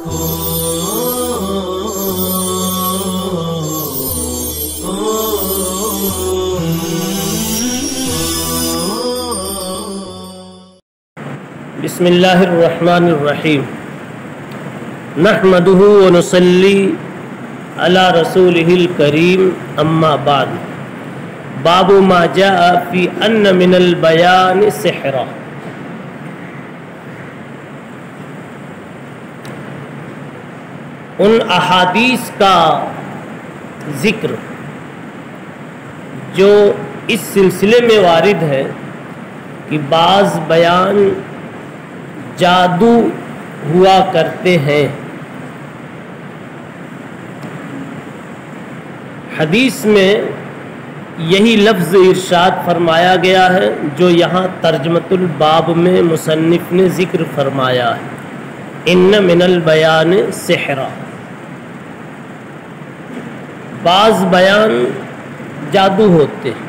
بسم اللہ الرحمن الرحیم نحمدہ ونصلی علی رسولہ الکریم اما بعد باب ما جاء فی ان من البیان سحرا۔ ان احادیث کا ذکر جو اس سلسلے میں وارد ہے کہ بعض بیان جادو ہوا کرتے ہیں۔ حدیث میں یہی لفظ ارشاد فرمایا گیا ہے جو یہاں ترجمۃ الباب میں مصنف نے ذکر فرمایا ہے، ان من البیان سحرا۔ بعض بیان جادو ہوتے ہیں،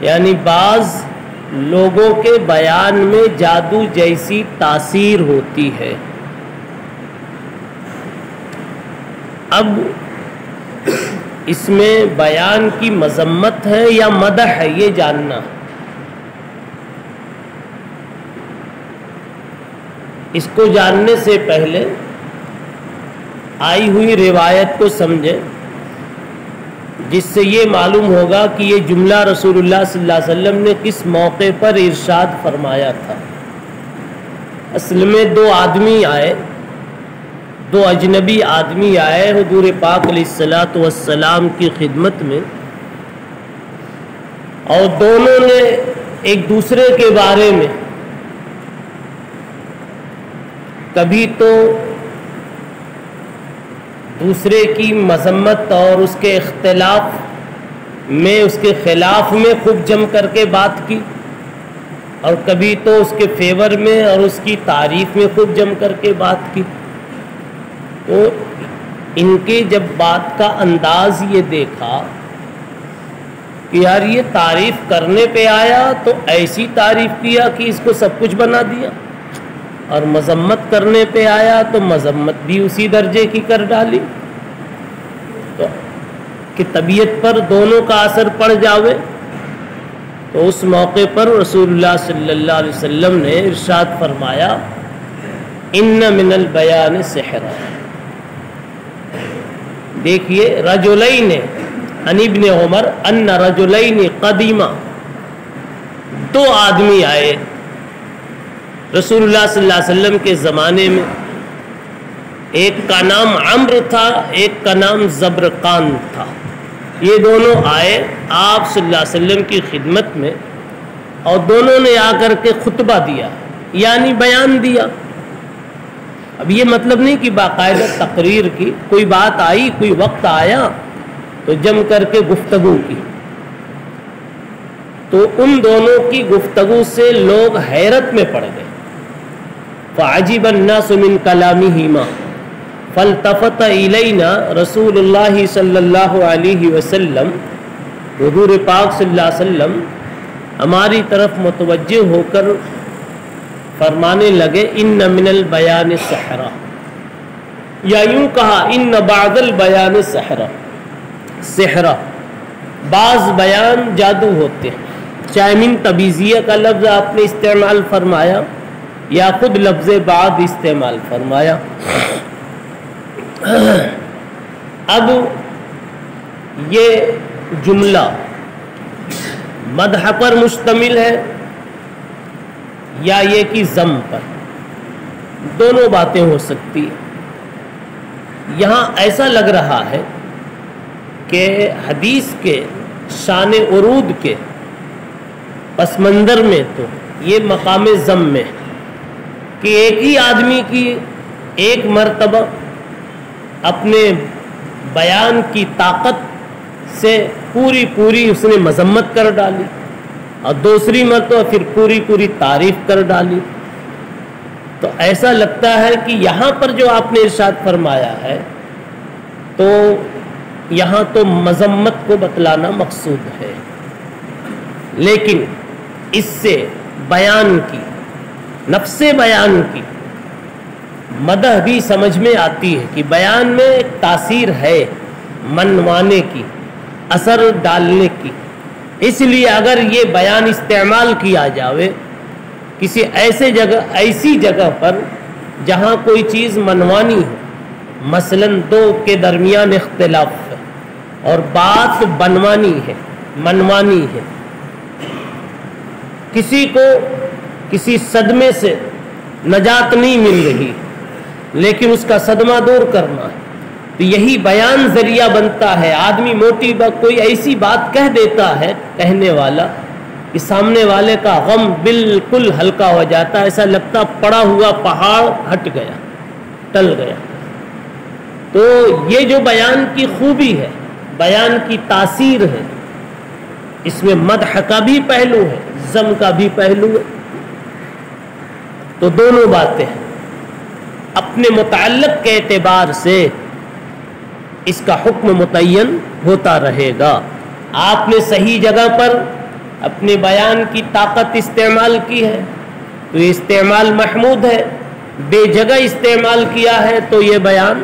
یعنی بعض لوگوں کے بیان میں جادو جیسی تاثیر ہوتی ہے۔ اب اس میں بیان کی مذمت ہے یا مدح ہے یہ جاننا۔ اس کو جاننے سے پہلے آئی ہوئی روایت کو سمجھیں، جس سے یہ معلوم ہوگا کہ یہ جملہ رسول اللہ صلی اللہ علیہ وسلم نے کس موقع پر ارشاد فرمایا تھا۔ اصل میں دو اجنبی آدمی آئے حضور پاک علیہ الصلوۃ والسلام کی خدمت میں، اور دونوں نے ایک دوسرے کے بارے میں کبھی تو دوسرے کی مذمت اور اس کے اختلاف میں، اس کے خلاف میں خوب جم کر کے بات کی، اور کبھی تو اس کے فیور میں اور اس کی تعریف میں خوب جم کر کے بات کی۔ تو ان کے جب بات کا انداز یہ دیکھا کہ یار یہ تعریف کرنے پہ آیا تو ایسی تعریف کیا کہ اس کو سب کچھ بنا دیا، اور مذمت کرنے پہ آیا تو مذمت بھی اسی درجے کی کر ڈالی، تو کہ طبیعت پر دونوں کا اثر پڑ جاوے۔ تو اس موقع پر رسول اللہ صلی اللہ علیہ وسلم نے ارشاد فرمایا، ان من البیان سحرا۔ دیکھیے، رجلین عن ابن عمر ان رجلین قدیما، دو آدمی آئے رسول اللہ صلی اللہ علیہ وسلم کے زمانے میں، ایک کا نام عمرو تھا، ایک کا نام زبرقان تھا۔ یہ دونوں آئے آپ صلی اللہ علیہ وسلم کی خدمت میں، اور دونوں نے آ کر کے خطبہ دیا، یعنی بیان دیا۔ اب یہ مطلب نہیں کہ باقاعدہ تقریر کی، کوئی بات آئی، کوئی وقت آیا تو جم کر کے گفتگو کی۔ تو ان دونوں کی گفتگو سے لوگ حیرت میں پڑ گئے۔ فعجب الناس من کلامہما فالتفت الینا رسول اللہ صلی اللہ علیہ وسلم، حضور پاک صلی اللہ علیہ وسلم ہماری طرف متوجہ ہو کر فرمانے لگے، ان من البیان سحرا، یا یوں کہا ان بعض البیان سحرا، بعض بیان جادو ہوتے ہیں۔ چاہے من تبیزیہ کا لفظ آپ نے استعمال فرمایا یا خود لفظ بعض استعمال فرمایا۔ اب یہ جملہ مدح پر مشتمل ہے یا یہ کہ ذم پر، دونوں باتیں ہو سکتی ہیں۔ یہاں ایسا لگ رہا ہے کہ حدیث کے شان ورود کے پس منظر میں تو یہ مقام ذم میں کہ ایک ہی آدمی کی ایک مرتبہ اپنے بیان کی طاقت سے پوری اس نے مذمت کر ڈالی، اور دوسری مرتبہ پھر پوری تعریف کر ڈالی۔ تو ایسا لگتا ہے کہ یہاں پر جو آپ نے ارشاد فرمایا ہے تو یہاں تو مذمت کو بتلانا مقصود ہے، لیکن اس سے بیان کی، نفس بیان کی مدح بھی سمجھ میں آتی ہے کہ بیان میں ایک تاثیر ہے منوانے کی، اثر ڈالنے کی. اس لیے اگر یہ بیان استعمال کیا جاوے کسی ایسی جگہ پر جہاں کوئی چیز منوانی ہے، مثلاً دو کے درمیان اختلاف ہے اور بات بنوانی ہے، منوانی ہے، کسی کو کسی صدمے سے نجات نہیں مل رہی لیکن اس کا صدمہ دور کرنا ہے، تو یہی بیان ذریعہ بنتا ہے. آدمی موٹی بات کوئی ایسی بات کہہ دیتا ہے کہنے والا کہ سامنے والے کا غم بالکل ہلکا ہو جاتا ہے، ایسا لگتا پڑا ہوا پہاڑ ہٹ گیا، ٹل گیا. تو یہ جو بیان کی خوبی ہے، بیان کی تاثیر ہے، اس میں مدح کا بھی پہلو ہے، ذم کا بھی پہلو ہے. تو دونوں باتیں ہیں. اپنے متعلق کے اعتبار سے اس کا حکم متعین ہوتا رہے گا. آپ نے صحیح جگہ پر اپنے بیان کی طاقت استعمال کی ہے تو یہ استعمال محمود ہے، بے جگہ استعمال کیا ہے تو یہ بیان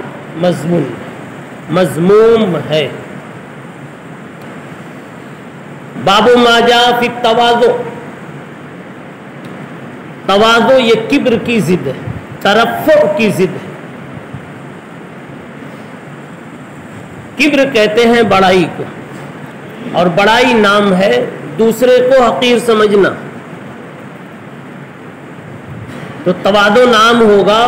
مذموم ہے. باب ما جاء فی التواضع. تواضع یہ کبر کی ضد ہے، ترفع کی ضد ہے. کبر کہتے ہیں بڑائی کو، اور بڑائی نام ہے دوسرے کو حقیر سمجھنا. تو تواضع نام ہوگا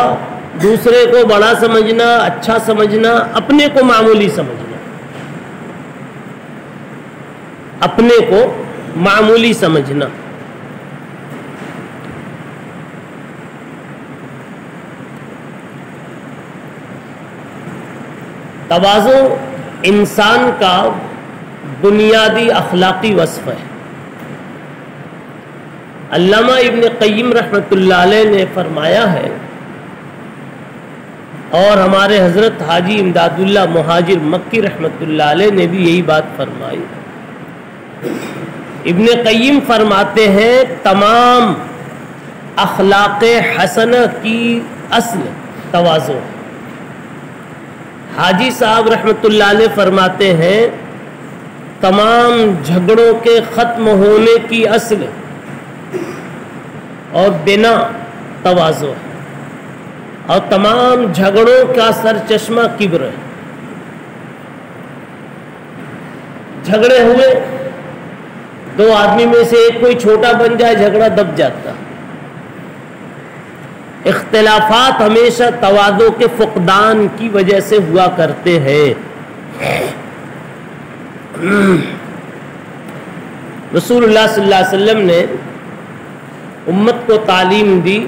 دوسرے کو بڑا سمجھنا، اچھا سمجھنا، اپنے کو معمولی سمجھنا، اپنے کو معمولی سمجھنا. تواضع انسان کا بنیادی اخلاقی وصف ہے. علامہ ابن قیم رحمۃ اللہ علیہ نے فرمایا ہے، اور ہمارے حضرت حاجی امداد اللہ مہاجر مکی رحمۃ اللہ علیہ نے بھی یہی بات فرمائی. ابن قیم فرماتے ہیں تمام اخلاق حسنہ کی اصل تواضع. حاجی صاحب رحمۃ اللہ علیہ فرماتے ہیں تمام جھگڑوں کے ختم ہونے کی اصل اور بنا تواضع ہے، اور تمام جھگڑوں کا سر چشمہ کبر ہے. جھگڑے ہوئے، دو آدمی میں سے ایک کوئی چھوٹا بن جائے، جھگڑا دب جاتا. اختلافات ہمیشہ تواضع کے فقدان کی وجہ سے ہوا کرتے ہیں. رسول اللہ صلی اللہ علیہ وسلم نے امت کو تعلیم دی،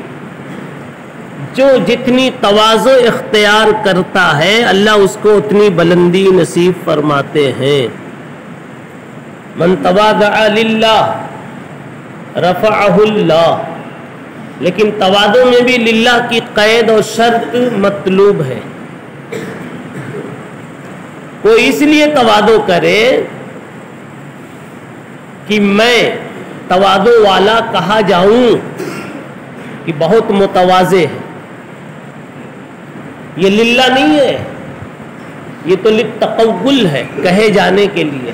جو جتنی تواضع اختیار کرتا ہے اللہ اس کو اتنی بلندی نصیب فرماتے ہیں. من تواضع للہ رفعہ اللہ. لیکن تواضع میں بھی للہ کی قید اور شرط مطلوب ہے. کوئی اس لیے تواضع کرے کہ میں تواضع والا کہا جاؤں کہ بہت متواضع ہے، یہ للہ نہیں ہے، یہ تو للتقول ہے، کہے جانے کے لیے.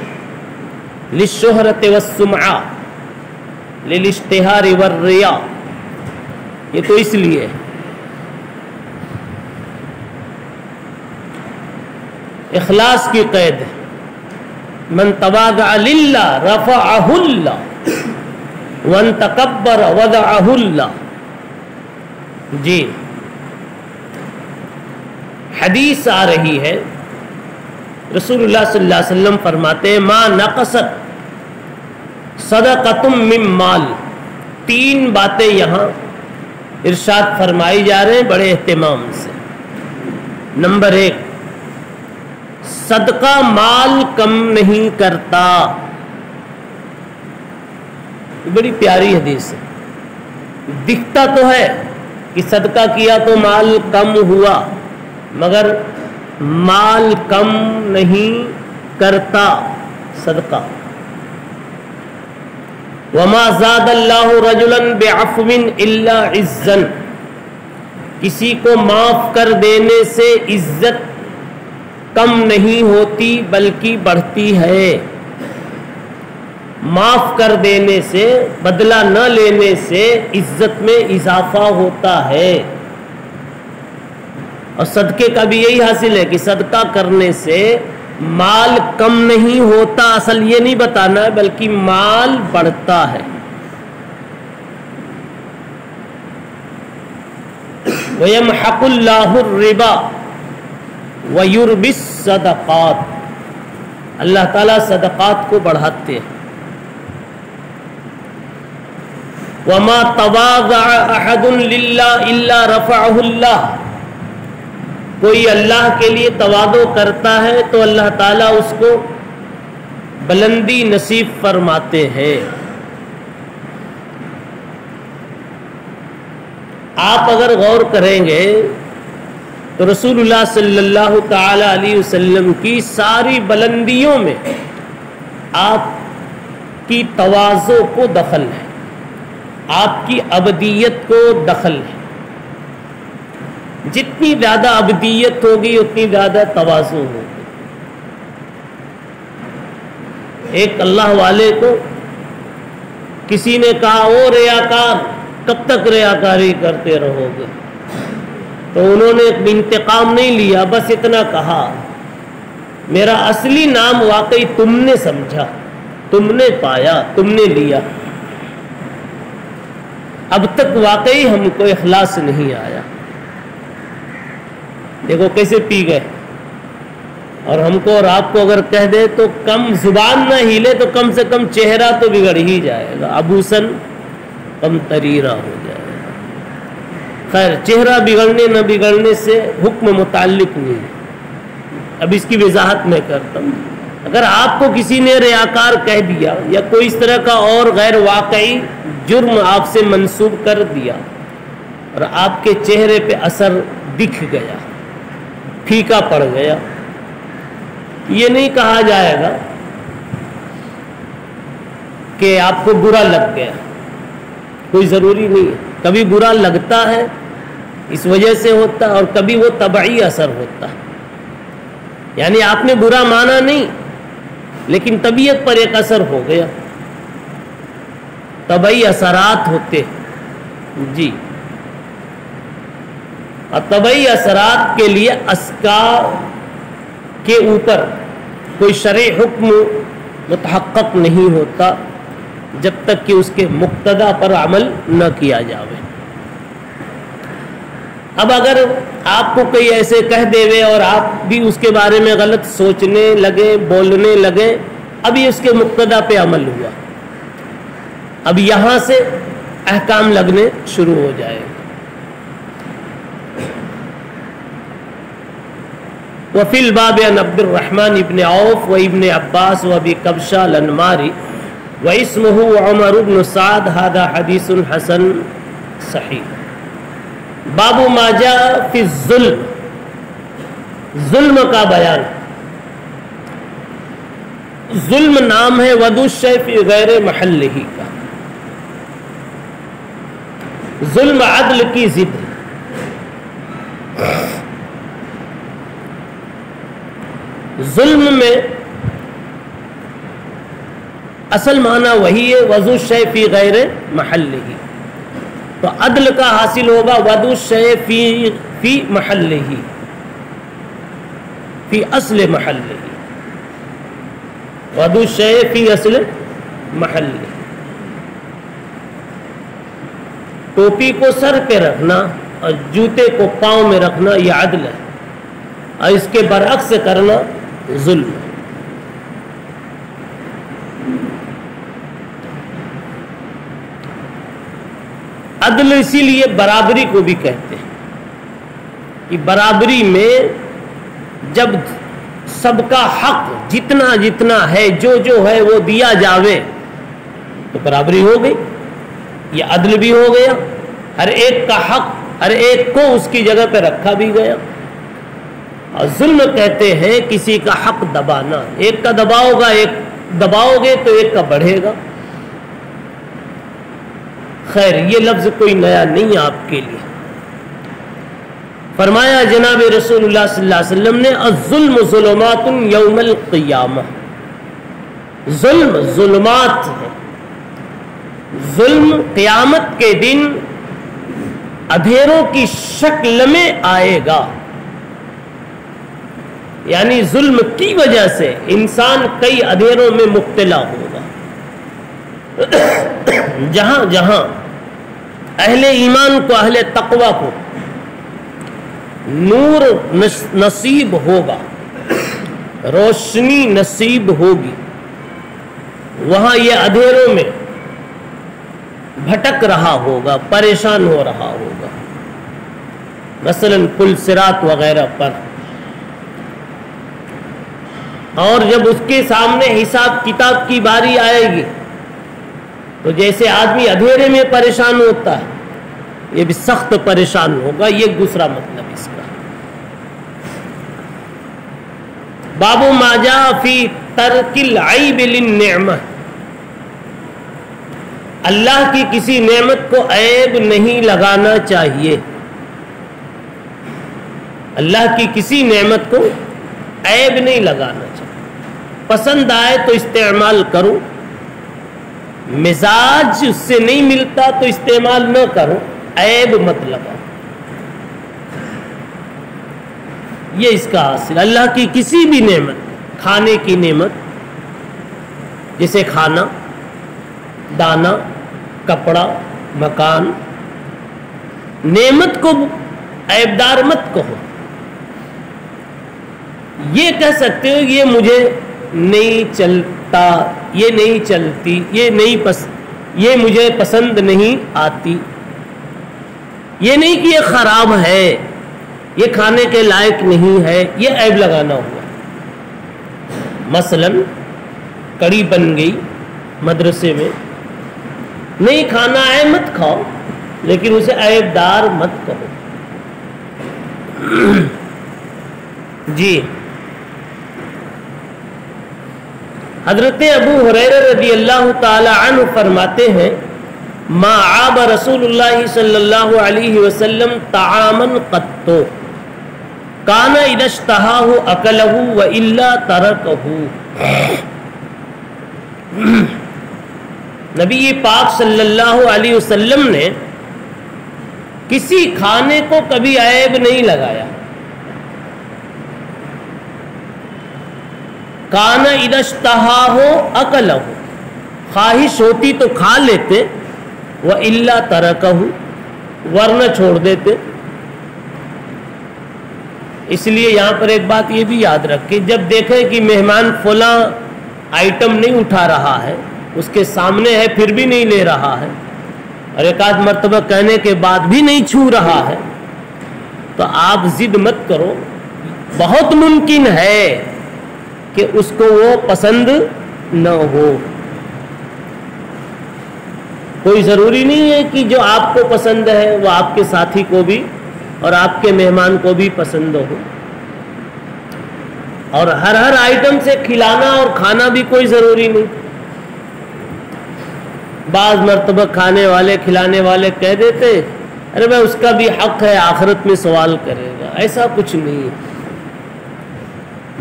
للشہرۃ والسمعہ للاشتہار والریاء، یہ تو اس لیے. اخلاص کی قید ہے. من تواضع للہ رفعہ اللہ ومن تکبر وضعہ اللہ. جی حدیث آ رہی ہے، رسول اللہ صلی اللہ علیہ وسلم فرماتے ہیں ما نقصت صدقۃ من مال. تین باتیں یہاں ارشاد فرمائی جا رہے ہیں بڑے اہتمام سے. نمبر 1، صدقہ مال کم نہیں کرتا. بڑی پیاری حدیث ہے. دکھتا تو ہے کہ صدقہ کیا تو مال کم ہوا، مگر مال کم نہیں کرتا صدقہ. وما زاد اللہ رجلا بعفو الا عزا. کسی کو معاف کر دینے سے عزت کم نہیں ہوتی بلکہ بڑھتی ہے. معاف کر دینے سے، بدلہ نہ لینے سے عزت میں اضافہ ہوتا ہے. اور صدقے کا بھی یہی حاصل ہے کہ صدقہ کرنے سے مال کم نہیں ہوتا، اصل یہ نہیں بتانا ہے، بلکہ مال بڑھتا ہے. وَيَمْحَقُ اللَّهُ الرِّبَا وَيُرْبِي الصَّدَقَاتِ. اللہ تعالیٰ صدقات کو بڑھاتے ہیں. وَمَا تَوَاضَعَ أَحَدٌ لِلَّهِ إِلَّا رَفَعَهُ اللَّهُ. کوئی اللہ کے لیے تواضع کرتا ہے تو اللہ تعالیٰ اس کو بلندی نصیب فرماتے ہیں. آپ اگر غور کریں گے تو رسول اللہ صلی اللہ تعالی علیہ وسلم کی ساری بلندیوں میں آپ کی تواضع کو دخل ہے، آپ کی ابدیت کو دخل ہے. جتنی زیادہ ابدیت ہوگی اتنی زیادہ تواضع ہوگی. ایک اللہ والے کو کسی نے کہا، او ریاکار، کب تک ریاکاری کرتے رہو گے؟ تو انہوں نے انتقام نہیں لیا، بس اتنا کہا، میرا اصلی نام واقعی تم نے سمجھا، تم نے پایا، تم نے لیا. اب تک واقعی ہم کو اخلاص نہیں آیا. دیکھو کیسے پی گئے. اور ہم کو اور آپ کو اگر کہہ دے تو کم زبان نہ ہیلے تو کم سے کم چہرہ تو بگڑ ہی جائے گا، ابوسن کم تریرا ہو جائے گا. خیر، چہرہ بگڑنے نہ بگڑنے سے حکم متعلق نہیں ہے. اب اس کی وضاحت میں کرتا ہوں. اگر آپ کو کسی نے ریاکار کہہ دیا یا کوئی اس طرح کا اور غیر واقعی جرم آپ سے منسوب کر دیا اور آپ کے چہرے پہ اثر دکھ گیا، پھیکا پڑ گیا، یہ نہیں کہا جائے گا کہ آپ کو برا لگ گیا. کوئی ضروری نہیں ہے. کبھی برا لگتا ہے، اس وجہ سے ہوتا ہے، اور کبھی وہ طبعی اثر ہوتا ہے. یعنی آپ نے برا مانا نہیں، لیکن طبیعت پر ایک اثر ہو گیا. طبعی اثرات ہوتے جی. اور طبعی اثرات کے لیے اسکار کے اوپر کوئی شرعی حکم متحقق نہیں ہوتا جب تک کہ اس کے مقتضا پر عمل نہ کیا جاوے. اب اگر آپ کو کوئی ایسے کہہ دے اور آپ بھی اس کے بارے میں غلط سوچنے لگے، بولنے لگے، ابھی اس کے مقتضا پہ عمل ہوا، اب یہاں سے احکام لگنے شروع ہو جائے گا. وفی الباب عن عبد الرحمن ابن عوف و ابن عباس و ابی قبشہ الانماری و اسمہ عمر بن سعد هذا حدیث حسن صحیح. باب ما جاء فی الظلم، ظلم کا بیان. ظلم نام ہے وضع الشیء فی غیر محلہ کا. ظلم عدل کی ضد. ظلم میں اصل معنی وہی ہے وضع الشیء فی غیر محلہ. تو عدل کا حاصل ہوگا وضع الشیء فی محلہ، فی اصل محلہ. وضع الشیء فی اصل محلہ. ٹوپی کو سر پہ رکھنا اور جوتے کو پاؤں میں رکھنا یہ عدل ہے، اور اس کے برعکس کرنا ظلم. عدل اسی لیے برابری کو بھی کہتے ہیں کہ برابری میں جب سب کا حق جتنا جتنا ہے، جو ہے وہ دیا جاوے تو برابری ہو گئی. یہ عدل بھی ہو گیا، ہر ایک کا حق ہر ایک کو اس کی جگہ پہ رکھا بھی گیا. اور ظلم کہتے ہیں کسی کا حق دبانا. ایک کا دباؤ گا، ایک دباؤ گے تو ایک کا بڑھے گا. خیر، یہ لفظ کوئی نیا نہیں آپ کے لیے. فرمایا جناب رسول اللہ صلی اللہ علیہ وسلم نے الظلم ظلمات یوم القیامہ، ظلم ظلمات ہے، ظلم قیامت کے دن اندھیروں کی شکل میں آئے گا، یعنی ظلم کی وجہ سے انسان کئی اندھیروں میں مبتلا ہوگا۔ جہاں جہاں اہل ایمان کو، اہل تقوی کو نور نصیب ہوگا، روشنی نصیب ہوگی، وہاں یہ اندھیروں میں بھٹک رہا ہوگا، پریشان ہو رہا ہوگا، مثلا پل صراط وغیرہ پر۔ اور جب اس کے سامنے حساب کتاب کی باری آئے گی تو جیسے آدمی اندھیرے میں پریشان ہوتا ہے، یہ بھی سخت پریشان ہوگا۔ یہ دوسرا مطلب اس کا۔ باب ما جاء فی ترک العیب للنعمہ، اللہ کی کسی نعمت کو عیب نہیں لگانا چاہیے، اللہ کی کسی نعمت کو عیب نہیں لگانا چاہیے، پسند آئے تو استعمال کرو، مزاج اس سے نہیں ملتا تو استعمال نہ کرو، عیب مت لگاؤ۔ یہ اس کا حاصل، اللہ کی کسی بھی نعمت، کھانے کی نعمت جیسے کھانا، دانا، کپڑا، مکان، نعمت کو عیبدار مت کہو۔ یہ کہہ سکتے ہو یہ مجھے نہیں چلتا، یہ نہیں چلتی، یہ مجھے پسند نہیں آتی، یہ نہیں کہ یہ خراب ہے، یہ کھانے کے لائق نہیں ہے، یہ عیب لگانا ہوا۔ مثلا کڑی بن گئی مدرسے میں، نہیں کھانا ہے مت کھاؤ، لیکن اسے عیب دار مت کہو۔ جی حضرت ابو ہریرہ رضی اللہ تعالی عنہ فرماتے ہیں ما عاب رسول اللہ صلی اللہ علیہ وسلم طعاما قط کان اذا اشتہاہ اکلہ والا ترکہ۔ نبی پاک صلی اللہ علیہ وسلم نے کسی کھانے کو کبھی عیب نہیں لگایا۔ کان اذا اشتہاہ اکلہ، خواہش ہوتی تو کھا لیتے، والا ترکہ، ورنہ چھوڑ دیتے۔ اس لیے یہاں پر ایک بات یہ بھی یاد رکھیں، جب دیکھیں کہ مہمان فلاں آئٹم نہیں اٹھا رہا ہے، اس کے سامنے ہے پھر بھی نہیں لے رہا ہے، اور ایک آدھ مرتبہ کہنے کے بعد بھی نہیں چھو رہا ہے، تو آپ ضد مت کرو۔ بہت ممکن ہے کہ اس کو وہ پسند نہ ہو، کوئی ضروری نہیں ہے کہ جو آپ کو پسند ہے وہ آپ کے ساتھی کو بھی اور آپ کے مہمان کو بھی پسند ہو، اور ہر آئٹم سے کھلانا اور کھانا بھی کوئی ضروری نہیں۔ بعض مرتبہ کھانے والے کھلانے والے کہہ دیتے ارے بھائی اس کا بھی حق ہے، آخرت میں سوال کرے گا، ایسا کچھ نہیں ہے۔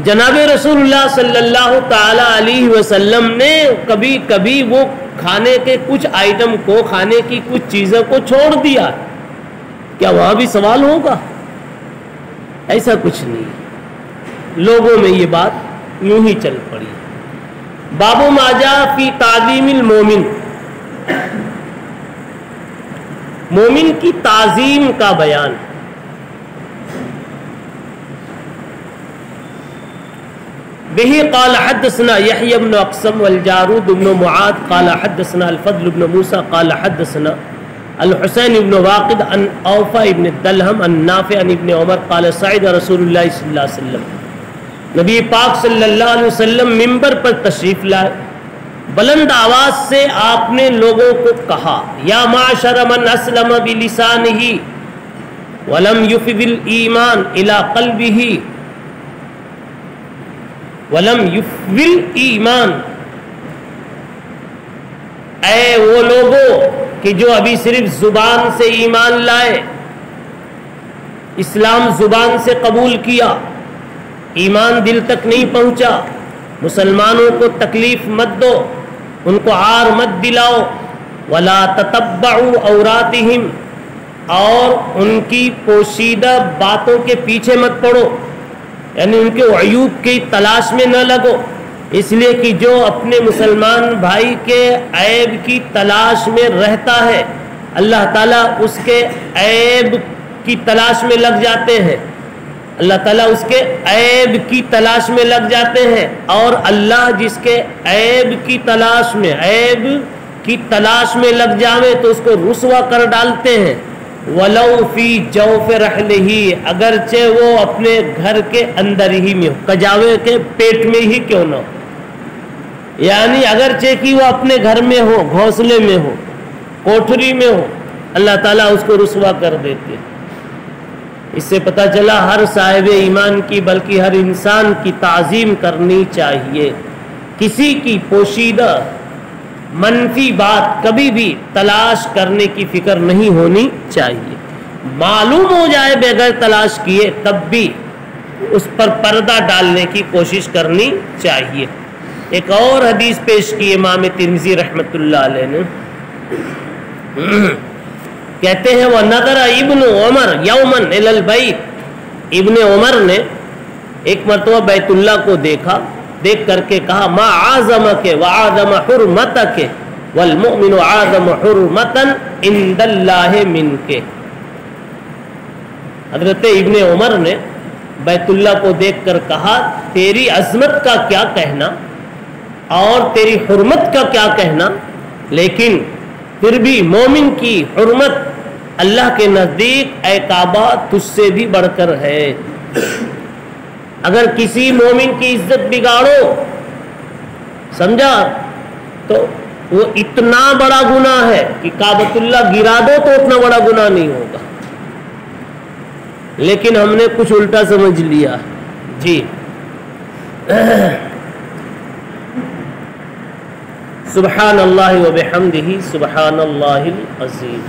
جناب رسول اللہ صلی اللہ تعالی علیہ وسلم نے کبھی کبھی وہ کھانے کے کچھ آئٹم کو، کھانے کی کچھ چیزوں کو چھوڑ دیا، کیا وہاں بھی سوال ہوگا؟ ایسا کچھ نہیں، لوگوں میں یہ بات یوں ہی چل پڑی۔ باب ما جاء فی تعظیم المومن، مومن کی تعظیم کا بیان۔ به قال حدثنا يحيى بن اقسم والجارود بن معاذ قال حدثنا الفضل بن موسى قال حدثنا الحسين بن واقد عن اوفا بن الدلهم عن نافع عن ابن عمر قال صعد رسول الله صلی اللہ علیہ وسلم، نبی پاک صلی اللہ علیہ وسلم ممبر پر تشریف لائے، بلند آواز سے آپ نے لوگوں کو کہا یا معشر من اسلم بلسانه ولم يفض الایمان الى قلبه ولم یفضل ایمان، اے وہ لوگوں کہ جو ابھی صرف زبان سے ایمان لائے اسلام زبان سے قبول کیا، ایمان دل تک نہیں پہنچا، مسلمانوں کو تکلیف مت دو، ان کو عار مت دلاؤ، ولا تتبعوا عوراتہم، اور ان کی پوشیدہ باتوں کے پیچھے مت پڑو، یعنی ان کے عیوب کی تلاش میں نہ لگو، اس لیے کہ جو اپنے مسلمان بھائی کے عیب کی تلاش میں رہتا ہے اللہ تعالیٰ اس کے عیب کی تلاش میں لگ جاتے ہیں، اللہ تعالیٰ اس کے عیب کی تلاش میں لگ جاتے ہیں، اور اللہ جس کے عیب کی تلاش میں لگ جاوے تو اس کو رسوا کر ڈالتے ہیں۔ وَلَوْ فِي جَوْفِ رَحْلِهِ، اگرچہ وہ اپنے گھر کے اندر ہی میں ہو، کجاوے کے پیٹ میں ہی کیوں نہ ہو، یعنی اگرچہ کہ وہ اپنے گھر میں ہو، گھونسلے میں ہو، کوٹھری میں ہو، اللہ تعالیٰ اس کو رسوا کر دیتے ہیں۔ اس سے پتہ چلا ہر صاحب ایمان کی بلکہ ہر انسان کی تعظیم کرنی چاہیے، کسی کی پوشیدہ منفی بات کبھی بھی تلاش کرنے کی فکر نہیں ہونی چاہیے، معلوم ہو جائے بغیر تلاش کیے تب بھی اس پر پردہ ڈالنے کی کوشش کرنی چاہیے۔ ایک اور حدیث پیش کی امام ترمذی رحمۃ اللہ علیہ نے، کہتے ہیں وَنَظَرَ ابن عمر یوماً الی البیت، ابن عمر نے ایک مرتبہ بیت اللہ کو دیکھا، دیکھ کر کے کہا ما اعظمک واعظم حرمتک والمؤمن اعظم حرمتا عند اللہ منک۔ حضرت ابن عمر نے بیت اللہ کو دیکھ کر کہا تیری عظمت کا کیا کہنا اور تیری حرمت کا کیا کہنا، لیکن پھر بھی مومن کی حرمت اللہ کے نزدیک اے کعبہ تجھ سے بھی بڑھ کر ہے۔ اگر کسی مومن کی عزت بگاڑو، سمجھا، تو وہ اتنا بڑا گناہ ہے کہ کعبۃ اللہ گرا دو تو اتنا بڑا گناہ نہیں ہوگا، لیکن ہم نے کچھ الٹا سمجھ لیا۔ جی سبحان اللہ و بحمدہ سبحان اللہ العظیم۔